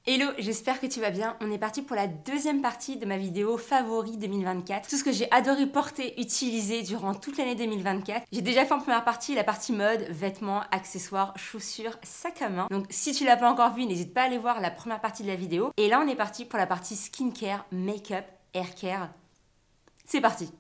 Hello, j'espère que tu vas bien. On est parti pour la deuxième partie de ma vidéo favori 2024. Tout ce que j'ai adoré porter, utiliser durant toute l'année 2024. J'ai déjà fait en première partie la partie mode, vêtements, accessoires, chaussures, sac à main. Donc si tu l'as pas encore vu, n'hésite pas à aller voir la première partie de la vidéo. Et là, on est parti pour la partie skincare, make-up, hair care. C'est parti.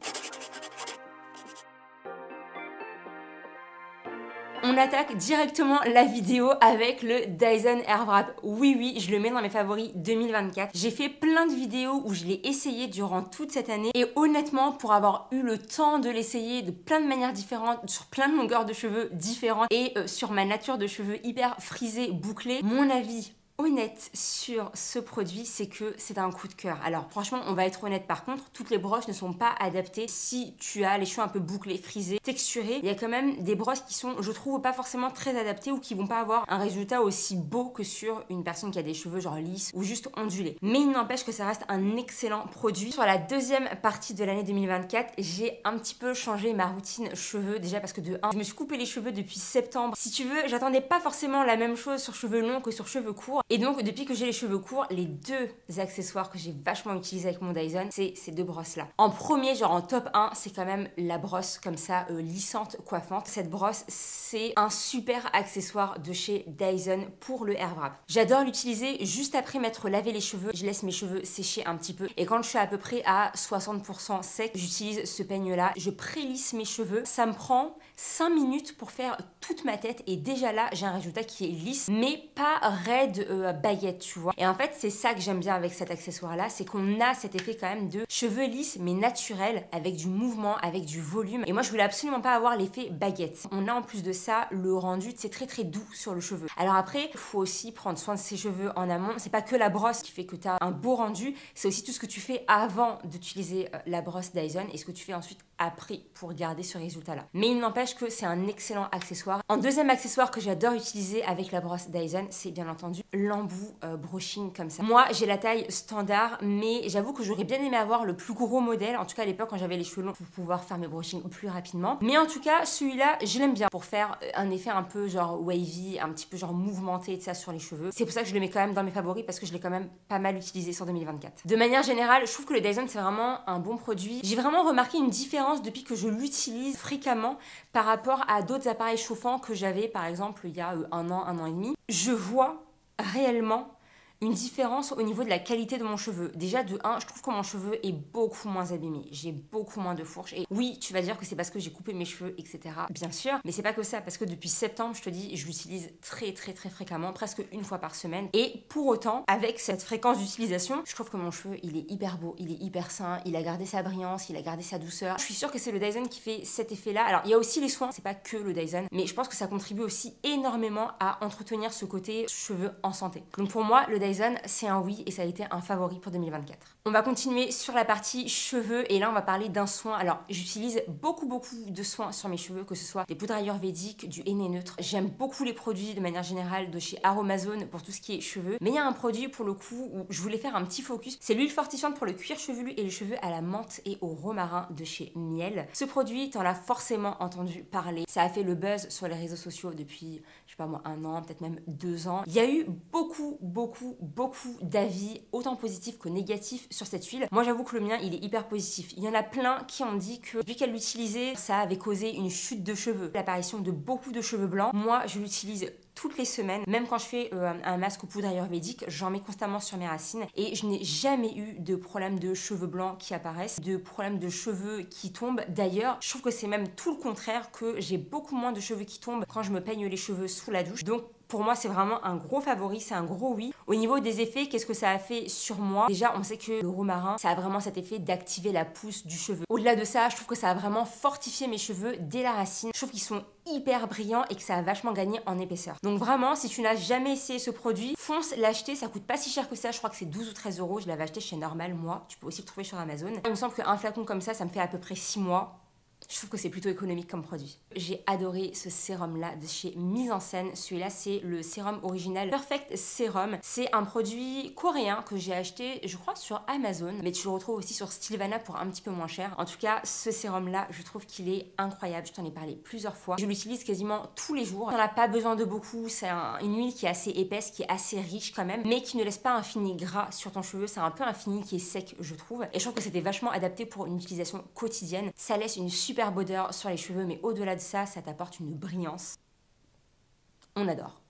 On attaque directement la vidéo avec le Dyson Airwrap. Oui, je le mets dans mes favoris 2024. J'ai fait plein de vidéos où je l'ai essayé durant toute cette année et honnêtement, pour avoir eu le temps de l'essayer de plein de manières différentes, sur plein de longueurs de cheveux différentes et sur ma nature de cheveux hyper frisés, bouclés, mon avis honnête sur ce produit, c'est que c'est un coup de cœur. Alors franchement, on va être honnête par contre, toutes les brosses ne sont pas adaptées si tu as les cheveux un peu bouclés, frisés, texturés. Il y a quand même des brosses qui sont, je trouve, pas forcément très adaptées ou qui vont pas avoir un résultat aussi beau que sur une personne qui a des cheveux genre lisses ou juste ondulés. Mais il n'empêche que ça reste un excellent produit. Sur la deuxième partie de l'année 2024, j'ai un petit peu changé ma routine cheveux, déjà parce que de 1, je me suis coupé les cheveux depuis septembre. Si tu veux, j'attendais pas forcément la même chose sur cheveux longs que sur cheveux courts. Et donc, depuis que j'ai les cheveux courts, les deux accessoires que j'ai vachement utilisés avec mon Dyson, c'est ces deux brosses-là. En premier, genre en top 1, c'est quand même la brosse comme ça, lissante, coiffante. Cette brosse, c'est un super accessoire de chez Dyson pour le Airwrap. J'adore l'utiliser juste après m'être lavé les cheveux. Je laisse mes cheveux sécher un petit peu. Et quand je suis à peu près à 60% sec, j'utilise ce peigne-là. Je prélisse mes cheveux. Ça me prend 5 minutes pour faire toute ma tête. Et déjà là, j'ai un résultat qui est lisse, mais pas raide, baguette, tu vois. Et en fait, c'est ça que j'aime bien avec cet accessoire-là, c'est qu'on a cet effet quand même de cheveux lisses, mais naturels, avec du mouvement, avec du volume. Et moi, je voulais absolument pas avoir l'effet baguette. On a en plus de ça le rendu, c'est très doux sur le cheveu. Alors après, il faut aussi prendre soin de ses cheveux en amont. C'est pas que la brosse qui fait que tu as un beau rendu, c'est aussi tout ce que tu fais avant d'utiliser la brosse Dyson et ce que tu fais ensuite après pour garder ce résultat-là. Mais il n'empêche que c'est un excellent accessoire. En deuxième accessoire que j'adore utiliser avec la brosse Dyson, c'est bien entendu l'embout brushing comme ça. Moi, j'ai la taille standard, mais j'avoue que j'aurais bien aimé avoir le plus gros modèle, en tout cas à l'époque quand j'avais les cheveux longs, pour pouvoir faire mes brushing plus rapidement. Mais en tout cas, celui-là, je l'aime bien pour faire un effet un peu genre wavy, un petit peu genre mouvementé de ça sur les cheveux. C'est pour ça que je le mets quand même dans mes favoris parce que je l'ai quand même pas mal utilisé sur 2024. De manière générale, je trouve que le Dyson, c'est vraiment un bon produit. J'ai vraiment remarqué une différence depuis que je l'utilise fréquemment par rapport à d'autres appareils chauffants que j'avais par exemple il y a un an et demi. Je vois réellement une différence au niveau de la qualité de mon cheveu. Déjà de 1, je trouve que mon cheveu est beaucoup moins abîmé. J'ai beaucoup moins de fourches. Et oui, tu vas dire que c'est parce que j'ai coupé mes cheveux, etc. Bien sûr, mais c'est pas que ça, parce que depuis septembre, je te dis, je l'utilise très fréquemment, presque une fois par semaine. Et pour autant, avec cette fréquence d'utilisation, je trouve que mon cheveu, il est hyper beau, il est hyper sain, il a gardé sa brillance, il a gardé sa douceur. Je suis sûre que c'est le Dyson qui fait cet effet-là. Alors, il y a aussi les soins, c'est pas que le Dyson, mais je pense que ça contribue aussi énormément à entretenir ce côté cheveux en santé. Donc pour moi, le Dyson, c'est un oui et ça a été un favori pour 2024. On va continuer sur la partie cheveux et là on va parler d'un soin. Alors j'utilise beaucoup de soins sur mes cheveux, que ce soit des poudres ayurvédiques, du henné neutre. J'aime beaucoup les produits de manière générale de chez Aromazone pour tout ce qui est cheveux. Mais il y a un produit pour le coup où je voulais faire un petit focus. C'est l'huile fortifiante pour le cuir chevelu et les cheveux à la menthe et au romarin de chez Miel. Ce produit, t'en as forcément entendu parler. Ça a fait le buzz sur les réseaux sociaux depuis, je sais pas moi, 1 an, peut-être même 2 ans. Il y a eu beaucoup d'avis, autant positifs que négatifs sur cette huile. Moi j'avoue que le mien il est hyper positif. Il y en a plein qui ont dit que depuis qu'elle l'utilisait, ça avait causé une chute de cheveux, l'apparition de beaucoup de cheveux blancs. Moi je l'utilise toutes les semaines, même quand je fais un masque aux poudres ayurvédiques, j'en mets constamment sur mes racines et je n'ai jamais eu de problème de cheveux blancs qui apparaissent, de problème de cheveux qui tombent. D'ailleurs, je trouve que c'est même tout le contraire, que j'ai beaucoup moins de cheveux qui tombent quand je me peigne les cheveux sous la douche. Donc pour moi, c'est vraiment un gros favori, c'est un gros oui. Au niveau des effets, qu'est-ce que ça a fait sur moi? Déjà, on sait que le romarin, ça a vraiment cet effet d'activer la pousse du cheveu. Au-delà de ça, je trouve que ça a vraiment fortifié mes cheveux dès la racine. Je trouve qu'ils sont hyper brillants et que ça a vachement gagné en épaisseur. Donc vraiment, si tu n'as jamais essayé ce produit, fonce l'acheter, ça coûte pas si cher que ça, je crois que c'est 12 ou 13 euros, je l'avais acheté chez Normal, moi, tu peux aussi le trouver sur Amazon. Il me semble qu'un flacon comme ça me fait à peu près 6 mois. Je trouve que c'est plutôt économique comme produit. J'ai adoré ce sérum là de chez Mise en Scène. Celui-là c'est le sérum original Perfect Serum. C'est un produit coréen que j'ai acheté je crois sur Amazon, mais tu le retrouves aussi sur Stylevana pour un petit peu moins cher. En tout cas ce sérum là je trouve qu'il est incroyable. Je t'en ai parlé plusieurs fois. Je l'utilise quasiment tous les jours. On n'a pas besoin de beaucoup. C'est une huile qui est assez épaisse, qui est assez riche quand même, mais qui ne laisse pas un fini gras sur ton cheveu. C'est un peu un fini qui est sec je trouve. Et je trouve que c'était vachement adapté pour une utilisation quotidienne. Ça laisse une superbe odeur sur les cheveux, mais au-delà de ça, ça t'apporte une brillance. On adore.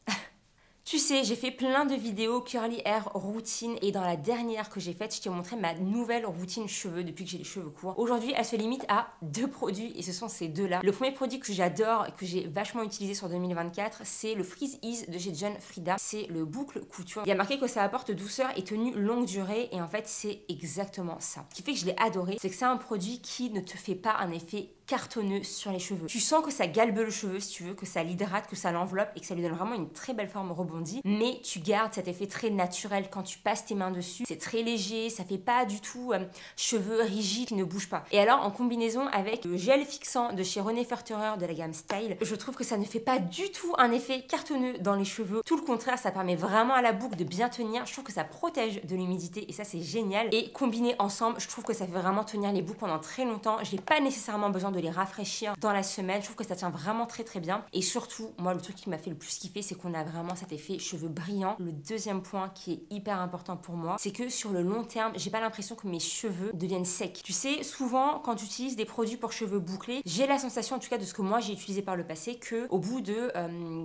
Tu sais, j'ai fait plein de vidéos curly hair routine et dans la dernière que j'ai faite, je t'ai montré ma nouvelle routine cheveux depuis que j'ai les cheveux courts. Aujourd'hui, elle se limite à 2 produits et ce sont ces deux-là. Le premier produit que j'adore et que j'ai vachement utilisé sur 2024, c'est le Freeze Ease de chez John Frieda. C'est le boucle couture. Il y a marqué que ça apporte douceur et tenue longue durée et en fait, c'est exactement ça. Ce qui fait que je l'ai adoré, c'est que c'est un produit qui ne te fait pas un effet cartonneux sur les cheveux. Tu sens que ça galbe le cheveu si tu veux, que ça l'hydrate, que ça l'enveloppe et que ça lui donne vraiment une très belle forme rebondie, mais tu gardes cet effet très naturel quand tu passes tes mains dessus. C'est très léger, ça fait pas du tout cheveux rigides qui ne bougent pas. Et alors en combinaison avec le gel fixant de chez René Ferterer de la gamme Style, je trouve que ça ne fait pas du tout un effet cartonneux dans les cheveux. Tout le contraire, ça permet vraiment à la boucle de bien tenir. Je trouve que ça protège de l'humidité et ça c'est génial. Et combiné ensemble, je trouve que ça fait vraiment tenir les boucles pendant très longtemps. J'ai pas nécessairement besoin de les rafraîchir dans la semaine. Je trouve que ça tient vraiment très très bien. Et surtout, moi le truc qui m'a fait le plus kiffer, c'est qu'on a vraiment cet effet cheveux brillants. Le deuxième point qui est hyper important pour moi, c'est que sur le long terme, j'ai pas l'impression que mes cheveux deviennent secs. Tu sais, souvent quand tu utilises des produits pour cheveux bouclés, j'ai la sensation en tout cas de ce que moi j'ai utilisé par le passé, que au bout de,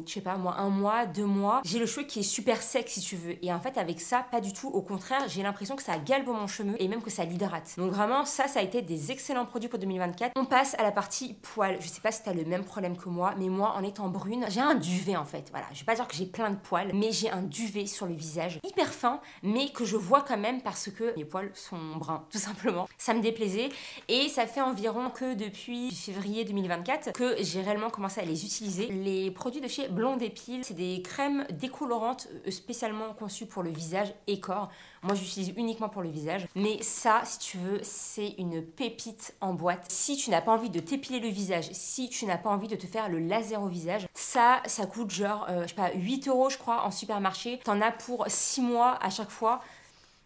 je sais pas moi, 1 mois, 2 mois, j'ai le cheveu qui est super sec si tu veux. Et en fait avec ça, pas du tout. Au contraire, j'ai l'impression que ça galbe mon cheveu et même que ça l'hydrate. Donc vraiment, ça a été des excellents produits pour 2024. On passe à la partie poils. Je sais pas si tu as le même problème que moi, mais moi en étant brune, j'ai un duvet en fait. Voilà, je vais pas dire que j'ai plein de poils, mais j'ai un duvet sur le visage hyper fin, mais que je vois quand même parce que mes poils sont bruns, tout simplement. Ça me déplaisait et ça fait environ que depuis février 2024 que j'ai réellement commencé à les utiliser. Les produits de chez Blonde Épile, c'est des crèmes décolorantes spécialement conçues pour le visage et corps. Moi, j'utilise uniquement pour le visage. Mais ça, si tu veux, c'est une pépite en boîte. Si tu n'as pas envie de t'épiler le visage, si tu n'as pas envie de te faire le laser au visage, ça coûte genre, je sais pas, 8 € je crois en supermarché. T'en as pour 6 mois à chaque fois.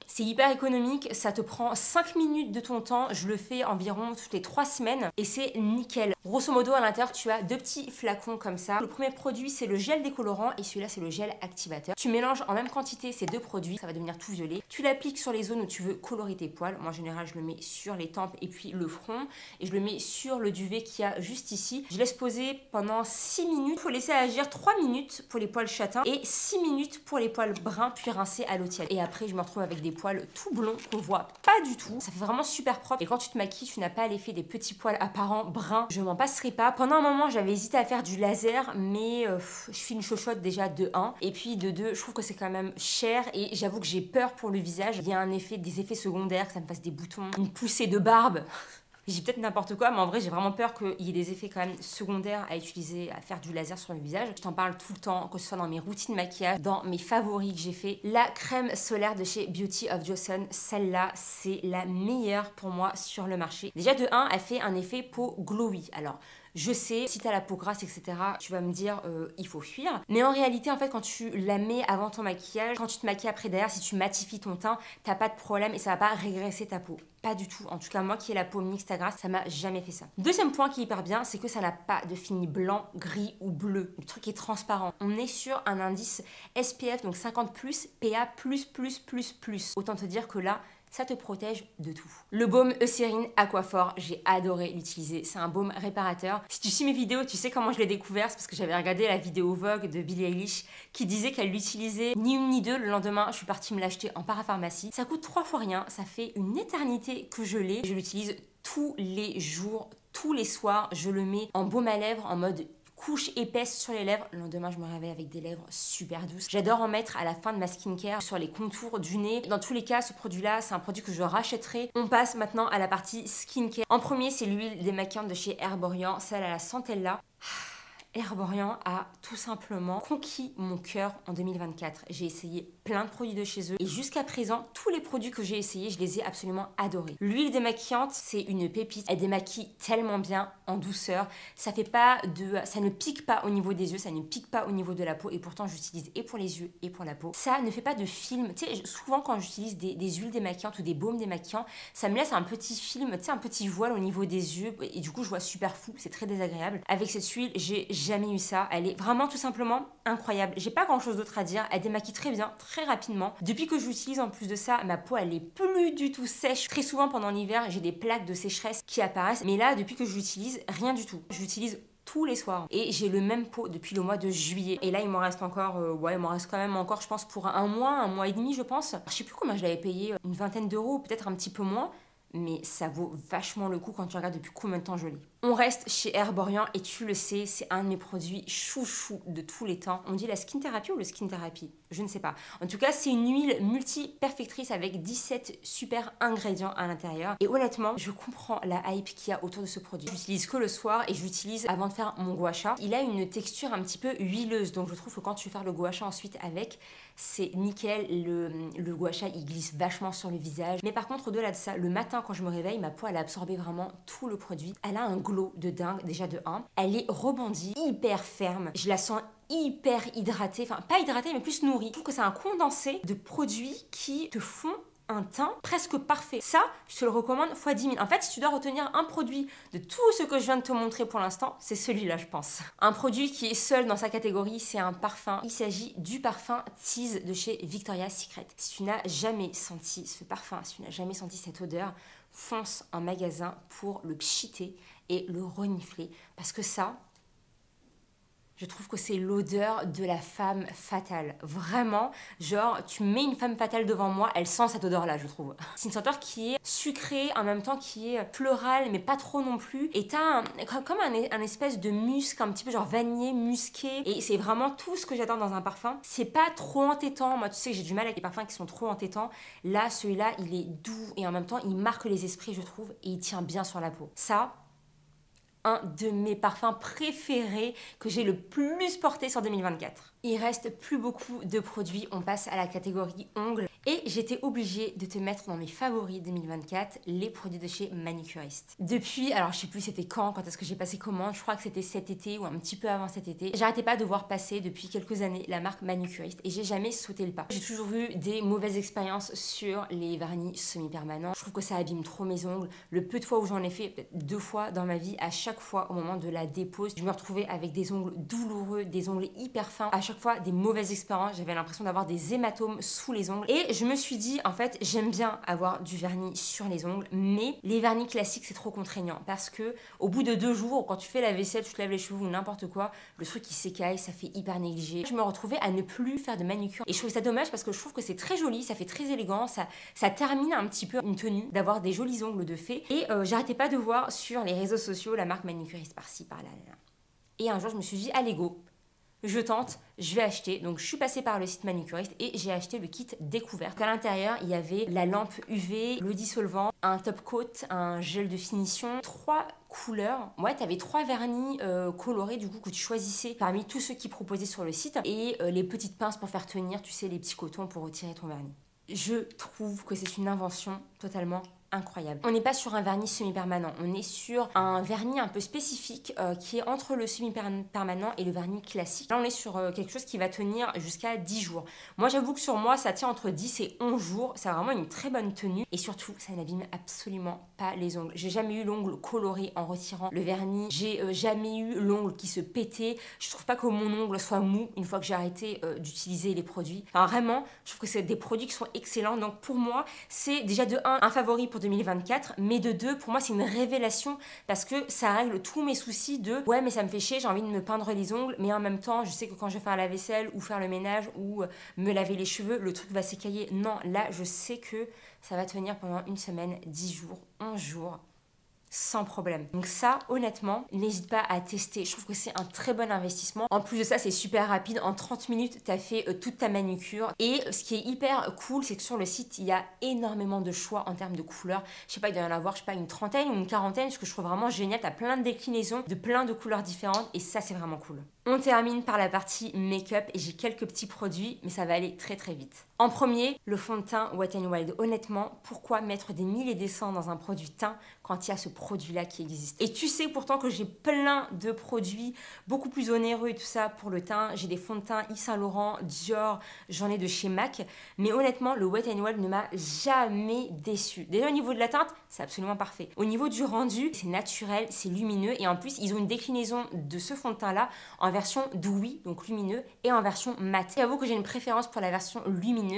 C'est hyper économique, ça te prend 5 minutes de ton temps, je le fais environ toutes les 3 semaines et c'est nickel. Grosso modo, à l'intérieur, tu as 2 petits flacons comme ça. Le premier produit, c'est le gel décolorant et celui-là, c'est le gel activateur. Tu mélanges en même quantité ces 2 produits, ça va devenir tout violet. Tu l'appliques sur les zones où tu veux colorer tes poils. Moi, en général, je le mets sur les tempes et puis le front et je le mets sur le duvet qu'il y a juste ici. Je laisse poser pendant 6 minutes. Il faut laisser agir 3 minutes pour les poils châtains et 6 minutes pour les poils bruns, puis rincer à l'eau tiède. Et après, je me retrouve avec des poils tout blonds qu'on voit pas du tout. Ça fait vraiment super propre. Et quand tu te maquilles, tu n'as pas l'effet des petits poils apparents bruns. Je m'en passerai pas. Pendant un moment, j'avais hésité à faire du laser, mais je suis une chochotte déjà de 1. Et puis de 2, je trouve que c'est quand même cher et j'avoue que j'ai peur pour le visage. Il y a des effets secondaires, que ça me fasse des boutons, une poussée de barbe. J'ai peut-être n'importe quoi, mais en vrai, j'ai vraiment peur qu'il y ait des effets quand même secondaires à utiliser, à faire du laser sur le visage. Je t'en parle tout le temps, que ce soit dans mes routines maquillage, dans mes favoris que j'ai fait. La crème solaire de chez Beauty of Joseon, celle-là, c'est la meilleure pour moi sur le marché. Déjà, de 1, elle fait un effet peau glowy. Alors, je sais, si t'as la peau grasse, etc., tu vas me dire, il faut fuir. Mais en réalité, en fait, quand tu la mets avant ton maquillage, quand tu te maquilles après derrière, si tu matifies ton teint, t'as pas de problème et ça va pas régresser ta peau. Pas du tout. En tout cas, moi qui ai la peau mixte à grasse, ça m'a jamais fait ça. Deuxième point qui est hyper bien, c'est que ça n'a pas de fini blanc, gris ou bleu. Le truc est transparent. On est sur un indice SPF, donc 50+, PA++++. Autant te dire que là, ça te protège de tout. Le baume Eucérine Aquaphor, j'ai adoré l'utiliser. C'est un baume réparateur. Si tu suis mes vidéos, tu sais comment je l'ai découvert. C'est parce que j'avais regardé la vidéo Vogue de Billie Eilish qui disait qu'elle l'utilisait ni une ni deux. Le lendemain, je suis partie me l'acheter en parapharmacie. Ça coûte 3 fois rien. Ça fait une éternité que je l'ai. Je l'utilise tous les jours, tous les soirs. Je le mets en baume à lèvres en mode couche épaisse sur les lèvres. Le lendemain, je me réveille avec des lèvres super douces. J'adore en mettre à la fin de ma skincare sur les contours du nez. Dans tous les cas, ce produit-là, c'est un produit que je rachèterai. On passe maintenant à la partie skincare. En premier, c'est l'huile démaquillante de chez Herborian, celle à la Centella. Herborian a tout simplement conquis mon cœur en 2024. J'ai essayé plein de produits de chez eux. Et jusqu'à présent, tous les produits que j'ai essayés, je les ai absolument adorés. L'huile démaquillante, c'est une pépite. Elle démaquille tellement bien en douceur. Ça ne pique pas au niveau des yeux, ça ne pique pas au niveau de la peau. Et pourtant, j'utilise et pour les yeux et pour la peau. Ça ne fait pas de film. Tu sais, souvent quand j'utilise des huiles démaquillantes ou des baumes démaquillants, ça me laisse un petit film, tu sais, un petit voile au niveau des yeux. Et du coup, je vois super flou. C'est très désagréable. Avec cette huile, j'ai jamais eu ça. Elle est vraiment tout simplement incroyable. J'ai pas grand chose d'autre à dire. Elle démaquille très bien, très rapidement. Depuis que je l'utilise, en plus de ça, ma peau elle est plus du tout sèche. Très souvent pendant l'hiver, j'ai des plaques de sécheresse qui apparaissent. Mais là, depuis que je l'utilise, rien du tout. Je l'utilise tous les soirs. Et j'ai le même pot depuis le mois de juillet. Et là, il m'en reste encore, il m'en reste quand même encore, je pense, pour un mois et demi, je pense. Je sais plus combien je l'avais payé, une vingtaine d'euros, peut-être un petit peu moins. Mais ça vaut vachement le coup quand tu regardes depuis combien de temps je l'ai. On reste chez Herborian et tu le sais, c'est un de mes produits chouchou de tous les temps. On dit la skin therapy ou le skin therapy? Je ne sais pas. En tout cas, c'est une huile multi-perfectrice avec 17 super ingrédients à l'intérieur. Et honnêtement, je comprends la hype qu'il y a autour de ce produit. Je l'utilise que le soir et je l'utilise avant de faire mon gua sha. Il a une texture un petit peu huileuse, donc je trouve que quand tu veux faire le gua sha ensuite avec, c'est nickel. Le gua sha, il glisse vachement sur le visage. Mais par contre, au-delà de ça, le matin quand je me réveille, ma peau, elle a absorbé vraiment tout le produit. Elle a un glow de dingue, déjà de 1. Elle est rebondie, hyper ferme. Je la sens hyper hydratée, enfin pas hydratée mais plus nourrie. Je trouve que c'est un condensé de produits qui te font un teint presque parfait. Ça, je te le recommande x 10 000. En fait, si tu dois retenir un produit de tout ce que je viens de te montrer pour l'instant, c'est celui-là, je pense. Un produit qui est seul dans sa catégorie, c'est un parfum. Il s'agit du parfum Tease de chez Victoria's Secret. Si tu n'as jamais senti ce parfum, si tu n'as jamais senti cette odeur, fonce en magasin pour le pchiter et le renifler. Parce que ça, je trouve que c'est l'odeur de la femme fatale. Vraiment, genre, tu mets une femme fatale devant moi, elle sent cette odeur-là, je trouve. C'est une senteur qui est sucrée, en même temps qui est florale, mais pas trop non plus. Et t'as comme un espèce de musc, un petit peu genre vanillé, musqué. Et c'est vraiment tout ce que j'adore dans un parfum. C'est pas trop entêtant. Moi, tu sais que j'ai du mal avec les parfums qui sont trop entêtants. Là, celui-là, il est doux et en même temps, il marque les esprits, je trouve, et il tient bien sur la peau. Ça, un de mes parfums préférés que j'ai le plus porté sur 2024. Il reste plus beaucoup de produits, on passe à la catégorie ongles. Et j'étais obligée de te mettre dans mes favoris 2024 les produits de chez Manucuriste. Depuis, alors je sais plus c'était quand est-ce que j'ai passé commande, je crois que c'était cet été ou un petit peu avant cet été. J'arrêtais pas de voir passer depuis quelques années la marque Manucuriste et j'ai jamais sauté le pas. J'ai toujours eu des mauvaises expériences sur les vernis semi-permanents. Je trouve que ça abîme trop mes ongles. Le peu de fois où j'en ai fait, peut-être 2 fois dans ma vie, à chaque fois au moment de la dépose, je me retrouvais avec des ongles douloureux, des ongles hyper fins. À chaque fois, des mauvaises expériences. J'avais l'impression d'avoir des hématomes sous les ongles. Et je me suis dit, en fait, j'aime bien avoir du vernis sur les ongles, mais les vernis classiques, c'est trop contraignant parce que au bout de 2 jours, quand tu fais la vaisselle, tu te laves les cheveux ou n'importe quoi, le truc il s'écaille, ça fait hyper négligé. Je me retrouvais à ne plus faire de manucure. Et je trouvais ça dommage parce que je trouve que c'est très joli, ça fait très élégant, ça termine un petit peu une tenue d'avoir des jolis ongles de fée. Et j'arrêtais pas de voir sur les réseaux sociaux la marque Manucuriste par-ci, par-là. Et un jour, je me suis dit, allez go, je tente, je vais acheter. Donc je suis passée par le site Manucuriste et j'ai acheté le kit découverte. À l'intérieur, il y avait la lampe UV, le dissolvant, un top coat, un gel de finition, 3 couleurs. Ouais, t'avais 3 vernis colorés du coup que tu choisissais parmi tous ceux qui proposaient sur le site et les petites pinces pour faire tenir, tu sais, les petits cotons pour retirer ton vernis. Je trouve que c'est une invention totalement incroyable. On n'est pas sur un vernis semi-permanent, on est sur un vernis un peu spécifique qui est entre le semi-permanent et le vernis classique. Là, on est sur quelque chose qui va tenir jusqu'à 10 jours. Moi, j'avoue que sur moi, ça tient entre 10 et 11 jours. C'est vraiment une très bonne tenue et surtout, ça n'abîme absolument pas les ongles. J'ai jamais eu l'ongle coloré en retirant le vernis. J'ai jamais eu l'ongle qui se pétait. Je trouve pas que mon ongle soit mou une fois que j'ai arrêté d'utiliser les produits. Enfin, vraiment, je trouve que c'est des produits qui sont excellents. Donc, pour moi, c'est déjà de 1, un favori pour 2024, mais de 2, pour moi c'est une révélation parce que ça règle tous mes soucis de ouais mais ça me fait chier, j'ai envie de me peindre les ongles, mais en même temps je sais que quand je vais faire la vaisselle ou faire le ménage ou me laver les cheveux, le truc va s'écailler. Non, là je sais que ça va tenir pendant une semaine, 10 jours, 11 jours, sans problème. Donc ça, honnêtement, n'hésite pas à tester. Je trouve que c'est un très bon investissement. En plus de ça, c'est super rapide. En 30 minutes, tu as fait toute ta manucure. Et ce qui est hyper cool, c'est que sur le site, il y a énormément de choix en termes de couleurs. Je sais pas, il doit y en avoir, je sais pas, une trentaine ou une quarantaine, ce que je trouve vraiment génial. Tu as plein de déclinaisons de plein de couleurs différentes et ça, c'est vraiment cool. On termine par la partie make-up et j'ai quelques petits produits, mais ça va aller très très vite. En premier, le fond de teint Wet n Wild. Honnêtement, pourquoi mettre des 1000 et des cents dans un produit teint quand il y a ce produit-là qui existe? Et tu sais pourtant que j'ai plein de produits beaucoup plus onéreux et tout ça pour le teint. J'ai des fonds de teint Yves Saint Laurent, Dior, j'en ai de chez MAC. Mais honnêtement, le Wet n Wild ne m'a jamais déçu. Déjà au niveau de la teinte, c'est absolument parfait. Au niveau du rendu, c'est naturel, c'est lumineux et en plus, ils ont une déclinaison de ce fond de teint-là en version dewy, donc lumineux, et en version mat. J'avoue que j'ai une préférence pour la version lumineuse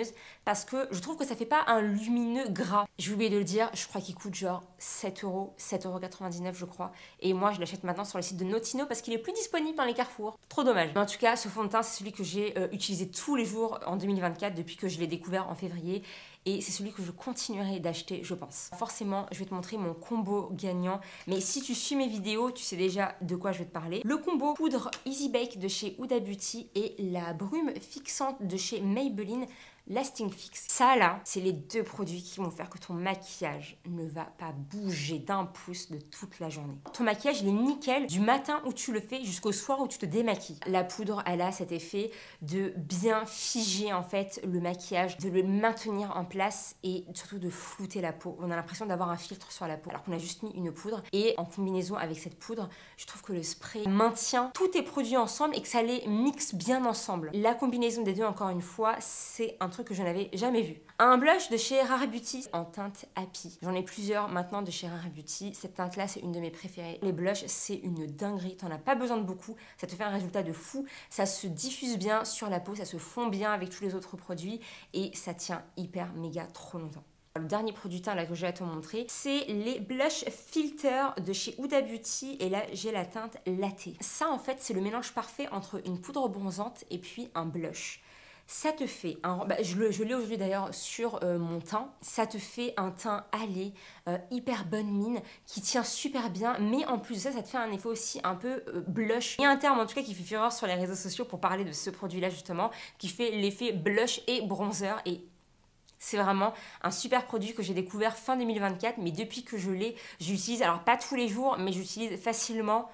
parce que je trouve que ça fait pas un lumineux gras. J'ai oublié de le dire, je crois qu'il coûte genre 7 euros, 7,99 € je crois. Et moi, je l'achète maintenant sur le site de Notino parce qu'il est plus disponible dans les Carrefour. Trop dommage. Mais en tout cas, ce fond de teint, c'est celui que j'ai utilisé tous les jours en 2024 depuis que je l'ai découvert en février. Et c'est celui que je continuerai d'acheter, je pense. Forcément, je vais te montrer mon combo gagnant. Mais si tu suis mes vidéos, tu sais déjà de quoi je vais te parler. Le combo poudre Easy Bake de chez Huda Beauty et la brume fixante de chez Maybelline Lasting Fix. Ça là, c'est les deux produits qui vont faire que ton maquillage ne va pas bouger d'un pouce de toute la journée. Ton maquillage, il est nickel du matin où tu le fais jusqu'au soir où tu te démaquilles. La poudre, elle a cet effet de bien figer en fait le maquillage, de le maintenir en place et surtout de flouter la peau. On a l'impression d'avoir un filtre sur la peau alors qu'on a juste mis une poudre. Et en combinaison avec cette poudre, je trouve que le spray maintient tous tes produits ensemble et que ça les mixe bien ensemble. La combinaison des deux, encore une fois, c'est un truc que je n'avais jamais vu. Un blush de chez Rare Beauty en teinte Happy. J'en ai plusieurs maintenant de chez Rare Beauty. Cette teinte là, c'est une de mes préférées. Les blushs, c'est une dinguerie. T'en as pas besoin de beaucoup. Ça te fait un résultat de fou. Ça se diffuse bien sur la peau. Ça se fond bien avec tous les autres produits. Et ça tient hyper méga trop longtemps. Le dernier produit teint là que j'ai à te montrer, c'est les Blush Filter de chez Huda Beauty et là j'ai la teinte Latte. Ça en fait c'est le mélange parfait entre une poudre bronzante et puis un blush. Ça te fait un... je l'ai aujourd'hui d'ailleurs sur mon teint. Ça te fait un teint allé, hyper bonne mine, qui tient super bien. Mais en plus de ça, ça te fait un effet aussi un peu blush. Il y a un terme en tout cas qui fait fureur sur les réseaux sociaux pour parler de ce produit-là justement, qui fait l'effet blush et bronzer. Et c'est vraiment un super produit que j'ai découvert fin 2024. Mais depuis que je l'ai, j'utilise, alors pas tous les jours, mais j'utilise facilement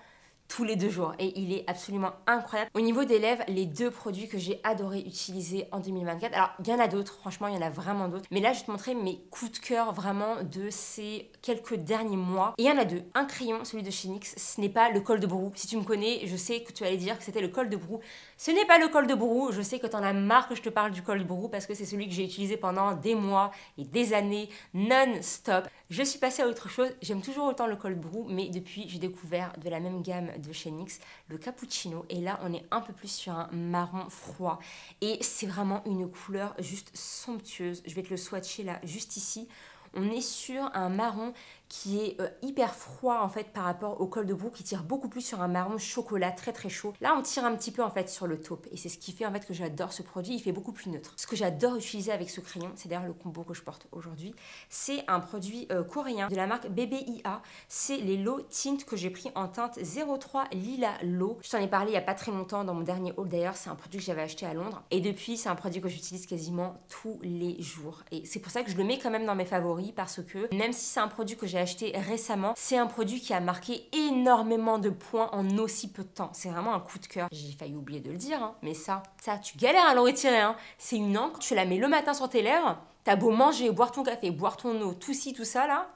tous les 2 jours et il est absolument incroyable. Au niveau des lèvres, les deux produits que j'ai adoré utiliser en 2024, alors il y en a d'autres, franchement il y en a vraiment d'autres, mais là je vais te montrer mes coups de cœur vraiment de ces quelques derniers mois. Et il y en a deux, un crayon, celui de chez NYX, ce n'est pas le col de Brou. Si tu me connais, je sais que tu allais dire que c'était le col de Brou. Ce n'est pas le col de Brou, je sais que tu en as marre que je te parle du col de Brou parce que c'est celui que j'ai utilisé pendant des mois et des années non-stop. Je suis passée à autre chose, j'aime toujours autant le col de Brou, mais depuis j'ai découvert de la même gamme de chez NYX, le Cappuccino, et là on est un peu plus sur un marron froid et c'est vraiment une couleur juste somptueuse. Je vais te le swatcher là juste ici. On est sur un marron qui est hyper froid en fait par rapport au col de Brou qui tire beaucoup plus sur un marron chocolat très très chaud. Là on tire un petit peu en fait sur le taupe et c'est ce qui fait en fait que j'adore ce produit, il fait beaucoup plus neutre. Ce que j'adore utiliser avec ce crayon, c'est d'ailleurs le combo que je porte aujourd'hui, c'est un produit coréen de la marque BBIA, c'est les Low Tint que j'ai pris en teinte 03 Lila Low. Je t'en ai parlé il n'y a pas très longtemps dans mon dernier haul d'ailleurs, c'est un produit que j'avais acheté à Londres et depuis c'est un produit que j'utilise quasiment tous les jours et c'est pour ça que je le mets quand même dans mes favoris parce que même si c'est un produit que j'ai acheté récemment, c'est un produit qui a marqué énormément de points en aussi peu de temps. C'est vraiment un coup de cœur. J'ai failli oublier de le dire, hein, mais ça, tu galères à le retirer. Hein. C'est une encre, tu la mets le matin sur tes lèvres, t'as beau manger, boire ton café, boire ton eau, tout ci, tout ça là.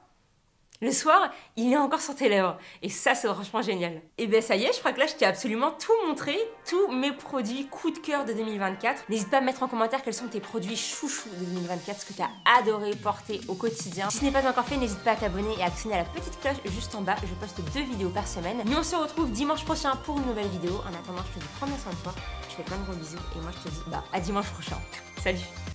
Le soir, il est encore sur tes lèvres. Et ça, c'est franchement génial. Et bien ça y est, je crois que là, je t'ai absolument tout montré, tous mes produits coup de cœur de 2024. N'hésite pas à me mettre en commentaire quels sont tes produits chouchous de 2024, ce que tu as adoré porter au quotidien. Si ce n'est pas encore fait, n'hésite pas à t'abonner et à actionner la petite cloche juste en bas. Je poste 2 vidéos par semaine. Nous, on se retrouve dimanche prochain pour une nouvelle vidéo. En attendant, je te dis prends bien soin de toi. Je te fais plein de gros bisous et moi, je te dis à dimanche prochain. Salut!